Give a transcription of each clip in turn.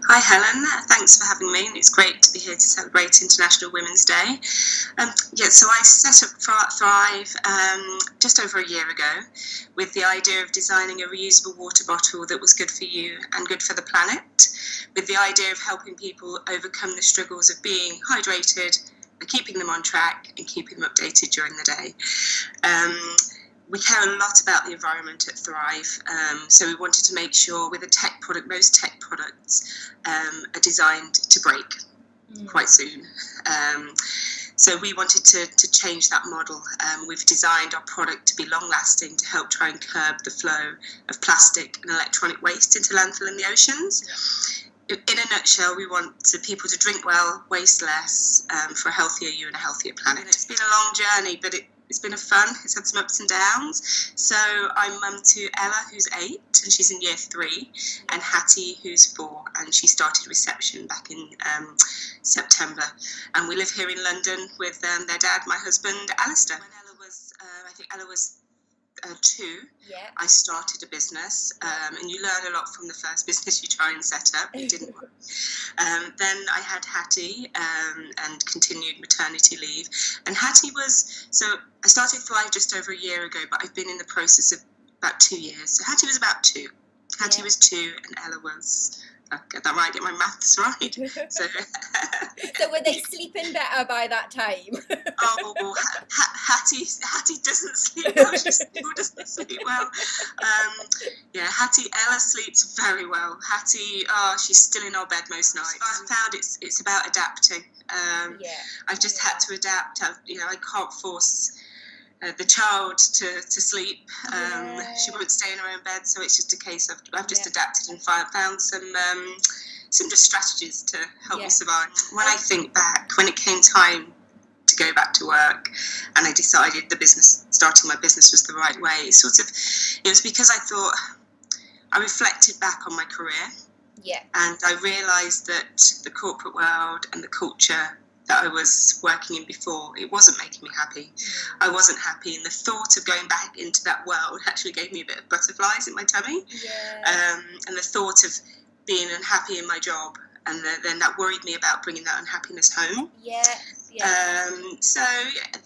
Hi Helen, thanks for having me. It's great to be here to celebrate International Women's Day. So I set up Thrivve just over a year ago with the idea of designing a reusable water bottle that was good for you and good for the planet, with the idea of helping people overcome the struggles of being hydrated, keeping them on track and keeping them updated during the day. We care a lot about the environment at Thrivve, so we wanted to make sure with a tech product, most tech products are designed to break quite soon. So we wanted to change that model. We've designed our product to be long-lasting to help try and curb the flow of plastic and electronic waste into landfill in the oceans. In a nutshell, we want people to drink well, waste less, for a healthier you and a healthier planet. It's been a long journey, but it's been fun. It's had some ups and downs. So I'm mum to Ella, who's 8, and she's in year 3, and Hattie, who's 4, and she started reception back in September. And we live here in London with their dad, my husband, Alistair. When Ella was, I think Ella was 2, I started a business, and you learn a lot from the first business you try and set up. It didn't work. Then I had Hattie and continued maternity leave. And Hattie so I started Thrive just over a year ago, but I've been in the process of about 2 years. So Hattie was about 2. Hattie was 2 and Ella was, I'll get that right, get my maths right. So were they sleeping better by that time? Hattie doesn't sleep well. She still doesn't sleep well. Ella sleeps very well. Hattie, she's still in our bed most nights. I found it's about adapting. I've just had to adapt. I can't force the child to sleep. She won't stay in her own bed, so it's just a case of I've just adapted and found some just strategies to help me survive. When I think back, when it came time to go back to work and I decided starting my business was the right way, it was because I reflected back on my career, and I realised that the corporate world and the culture that I was working in before, it wasn't making me happy. I wasn't happy, and the thought of going back into that world actually gave me a bit of butterflies in my tummy. And the thought of being unhappy in my job, and then that worried me about bringing that unhappiness home. So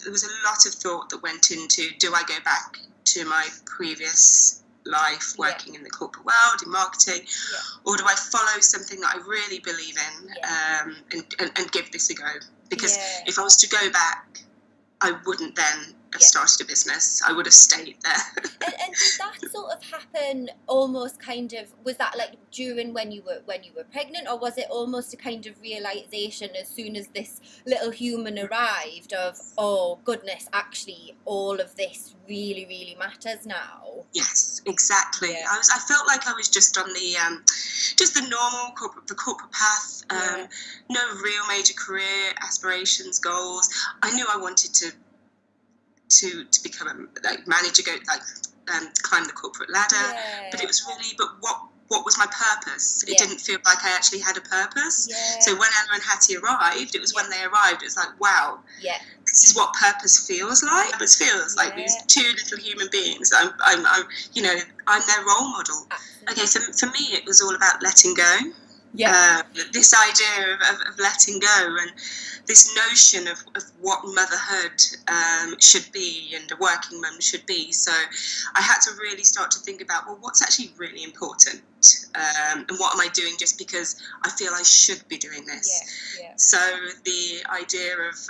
there was a lot of thought that went into, do I go back to my previous life working in the corporate world, in marketing, or do I follow something that I really believe in and give this a go? Because if I was to go back, I wouldn't then have started a business. I would have stayed there. And did that sort of happen almost was that like during when you were pregnant, or was it almost a kind of realization as soon as this little human arrived of, oh goodness, actually all of this really, really matters now? Yes, exactly. I felt like I was just on the normal corporate path. No real major career aspirations, goals. I knew I wanted to become a manager, climb the corporate ladder, but it was really, what was my purpose? It didn't feel like I actually had a purpose. So when Ella and Hattie arrived, it was when they arrived, it was like, wow, this is what purpose feels like. It feels like these 2 little human beings. I'm their role model. Absolutely. Okay, so for me, it was all about letting go. This idea of letting go, and this notion of what motherhood should be and a working mum should be. So I had to really start to think about, well, what's actually really important, and what am I doing just because I feel I should be doing this. So the idea of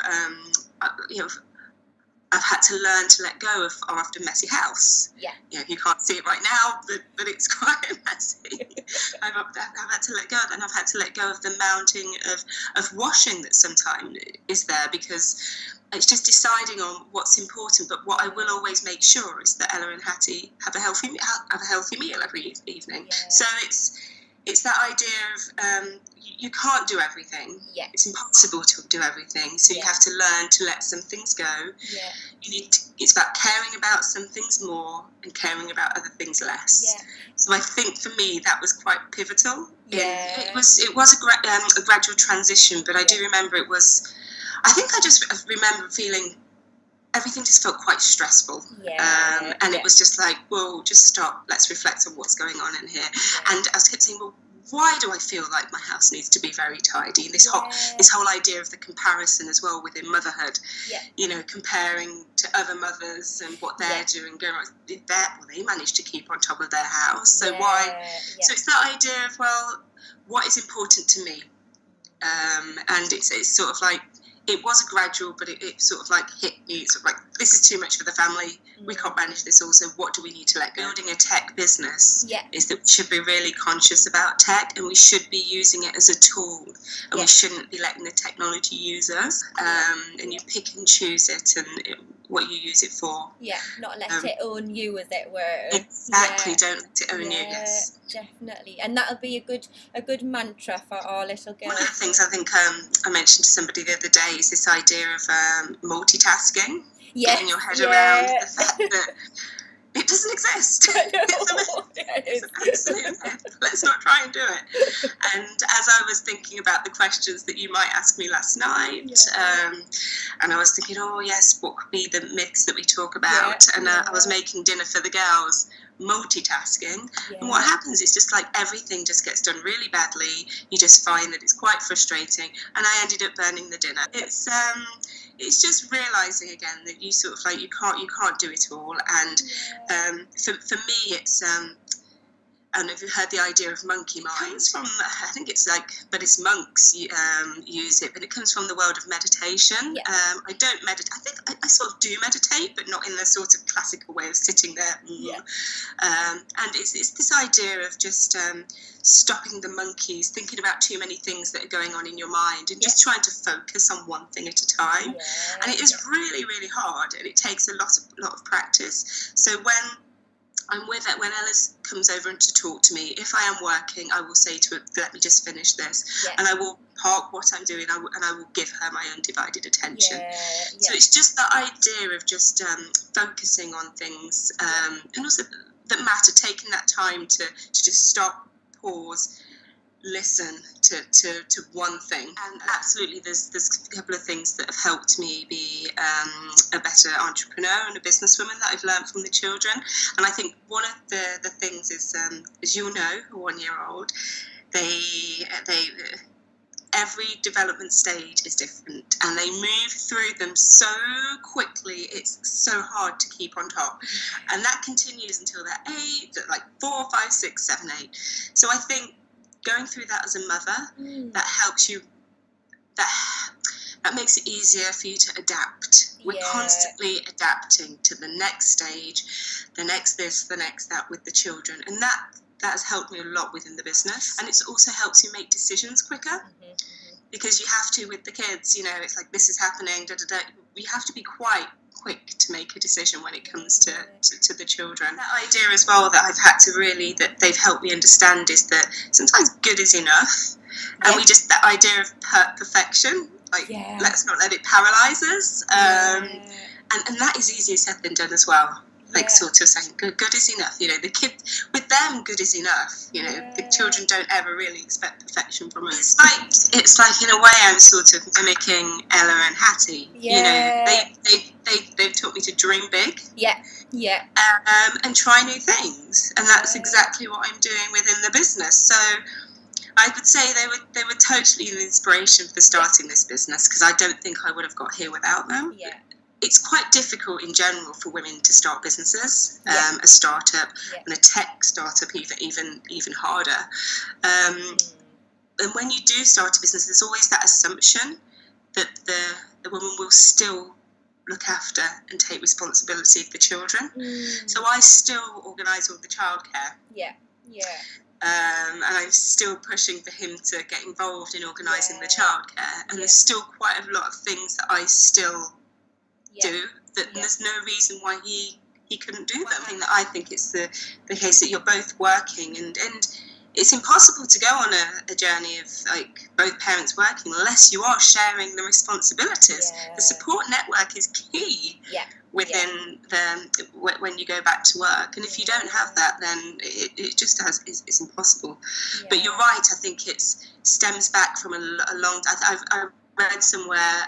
I've had to learn to let go of our often messy house. You can't see it right now, but it's quite messy. I've had to let go, and I've had to let go of the mounting of washing that sometimes is there, because it's just deciding on what's important. But what I will always make sure is that Ella and Hattie have a healthy meal every evening. So it's that idea of you can't do everything. It's impossible to do everything. So you have to learn to let some things go. It's about caring about some things more and caring about other things less. So I think for me that was quite pivotal. It was a gradual transition, but I do remember it was. I think I just remember feeling everything just felt quite stressful. And it was just like, well, just stop. Let's reflect on what's going on in here. And I kept saying, well, why do I feel like my house needs to be very tidy? This whole idea of the comparison as well within motherhood, you know, comparing to other mothers and what they're doing, going, they managed to keep on top of their house, so why? So it's that idea of, well, what is important to me? And it's sort of like, it was a gradual, but it sort of like hit me, sort of like, this is too much for the family, we can't manage this all, so what do we need to let go? Building a tech business is that we should be really conscious about tech, and we should be using it as a tool, and we shouldn't be letting the technology use us, and you pick and choose it and what you use it for. Not let it own you, as it were. Exactly, don't let it own you, yes. Definitely, and that'll be a good mantra for our little girls. One of the things I think I mentioned to somebody the other day is this idea of multitasking, getting your head around the fact that it doesn't exist. It's an absolute myth. Let's not try and do it. And as I was thinking about the questions that you might ask me last night, and I was thinking, oh yes, what could be the myths that we talk about? And I was making dinner for the girls, multitasking, and what happens is just like everything just gets done really badly. You just find that it's quite frustrating, and I ended up burning the dinner. It's just realizing again that you sort of like you can't do it all, and for me it's I don't know if you've heard the idea of monkey mind. It comes from, I think it's like Buddhist monks use it, but it comes from the world of meditation. I don't meditate. I think I sort of do meditate, but not in the sort of classical way of sitting there. And it's this idea of just stopping the monkeys, thinking about too many things that are going on in your mind, and just trying to focus on one thing at a time. And it is really, really hard, and it takes a lot of practice. So when I'm with it, when Ella comes over to talk to me, if I am working, I will say to her, let me just finish this. And I will park what I'm doing, and I will give her my undivided attention. So it's just the idea of just focusing on things, and also that matter, taking that time to just stop, pause, listen to one thing. And absolutely there's a couple of things that have helped me be a better entrepreneur and a businesswoman that I've learned from the children. And I think one of the things is, as you'll know, a 1-year-old, they every development stage is different, and they move through them so quickly, it's so hard to keep on top. And that continues until they're 8, like 4, 5, 6, 7, 8. So I think going through that as a mother, that helps you, that makes it easier for you to adapt. We're constantly adapting to the next stage, the next this, the next that with the children, and that has helped me a lot within the business. And it also helps you make decisions quicker, because you have to with the kids, you know, it's like, this is happening, we have to be quite quick to make a decision when it comes to the children. That idea as well that I've had to really, that they've helped me understand, is that sometimes good is enough, and we just, that idea of perfection, like let's not let it paralyze us, and that is easier said than done as well. Like sort of saying good is enough, you know, the kid, with them good is enough, you know, the children don't ever really expect perfection from us. It's like in a way I'm sort of mimicking Ella and Hattie, you know, they've taught me to dream big, and try new things, and that's exactly what I'm doing within the business. So I would say they were totally an inspiration for starting this business, because I don't think I would have got here without them. It's quite difficult in general for women to start businesses, a startup, and a tech startup even harder. And when you do start a business, there's always that assumption that the woman will still look after and take responsibility of the children. So I still organise all the childcare. And I'm still pushing for him to get involved in organising the childcare. And there's still quite a lot of things that I still do, that there's no reason why he couldn't do them. That I think it's the case that you're both working, and it's impossible to go on a journey of like both parents working unless you are sharing the responsibilities. The support network is key within when you go back to work, and if you don't have that, then it just it's impossible. But you're right, I think it stems back from a long. I read somewhere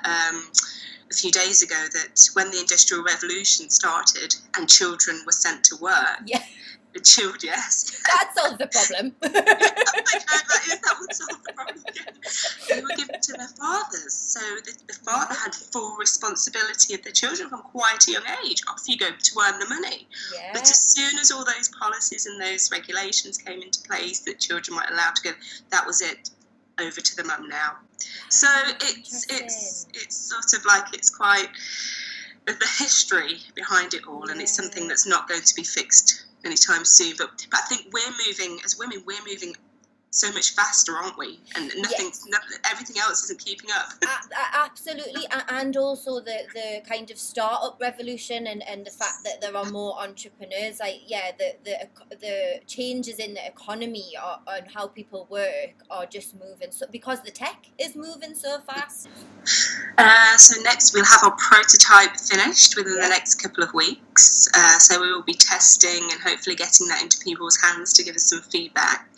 a few days ago that when the Industrial Revolution started and children were sent to work, The children, yes. That solved the problem. That would solve the problem. Yeah. They were given to their fathers, so the father had full responsibility of the children from quite a young age. Off you go to earn the money. Yeah. But as soon as all those policies and those regulations came into place that children weren't allowed to go, that was it. Over to the mum now. So it's sort of like it's quite the history behind it all, and it's something that's not going to be fixed anytime soon. But I think we're moving as women. We're moving so much faster, aren't we? And everything else isn't keeping up. Absolutely, and also the kind of startup revolution and the fact that there are more entrepreneurs. The changes in the economy and how people work are just moving. So because the tech is moving so fast. So next we'll have our prototype finished within the next couple of weeks. So we will be testing and hopefully getting that into people's hands to give us some feedback.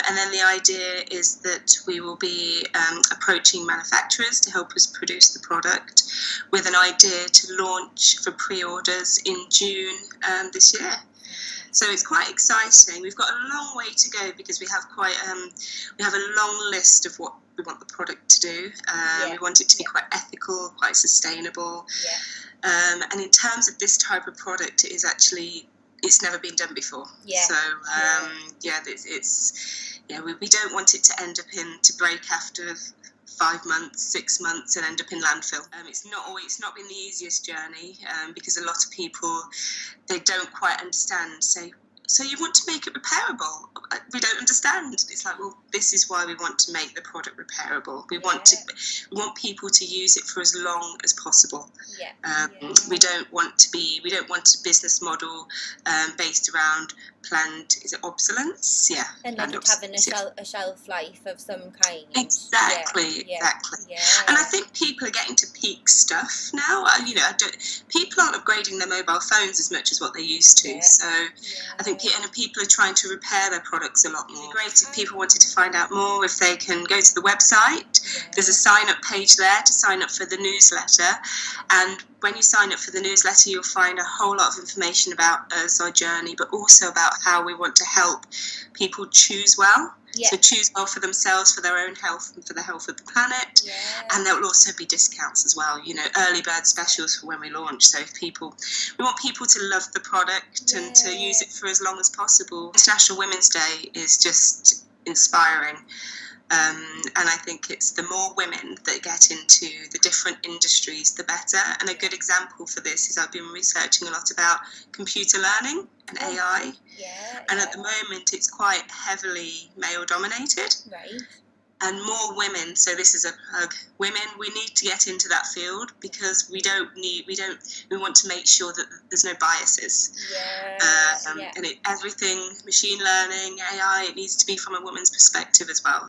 And then the idea is that we will be approaching manufacturers to help us produce the product with an idea to launch for pre-orders in June this year. So it's quite exciting. We've got a long way to go because we have a long list of what we want the product to do. We want it to be quite ethical, quite sustainable. And in terms of this type of product, it's never been done before. So we don't want it to end up to break after 5 months, 6 months, and end up in landfill. It's not been the easiest journey because a lot of people, they don't quite understand. So you want to make it repairable? We don't understand. It's like, well, this is why we want to make the product repairable. We want people to use it for as long as possible. We don't want a business model based around planned obsolescence? And like it having a shelf life of some kind. Exactly. And I think people are getting to peak stuff now. People aren't upgrading their mobile phones as much as what they used to. So I think people are trying to repair their products a lot more. It'd be great if people wanted to find out more, if they can go to the website. There's a sign-up page there to sign up for the newsletter. And when you sign up for the newsletter, you'll find a whole lot of information about us, our journey, but also about how we want to help people choose well. So choose well for themselves, for their own health and for the health of the planet. And there will also be discounts as well, early bird specials for when we launch. So we want people to love the product and to use it for as long as possible. International Women's Day is just inspiring. And I think it's the more women that get into the different industries, the better. And a good example for this is I've been researching a lot about computer learning and AI. And at the moment, it's quite heavily male dominated. And more women, so this is a plug, women, we need to get into that field because we want to make sure that there's no biases. And everything, machine learning, AI, it needs to be from a woman's perspective as well.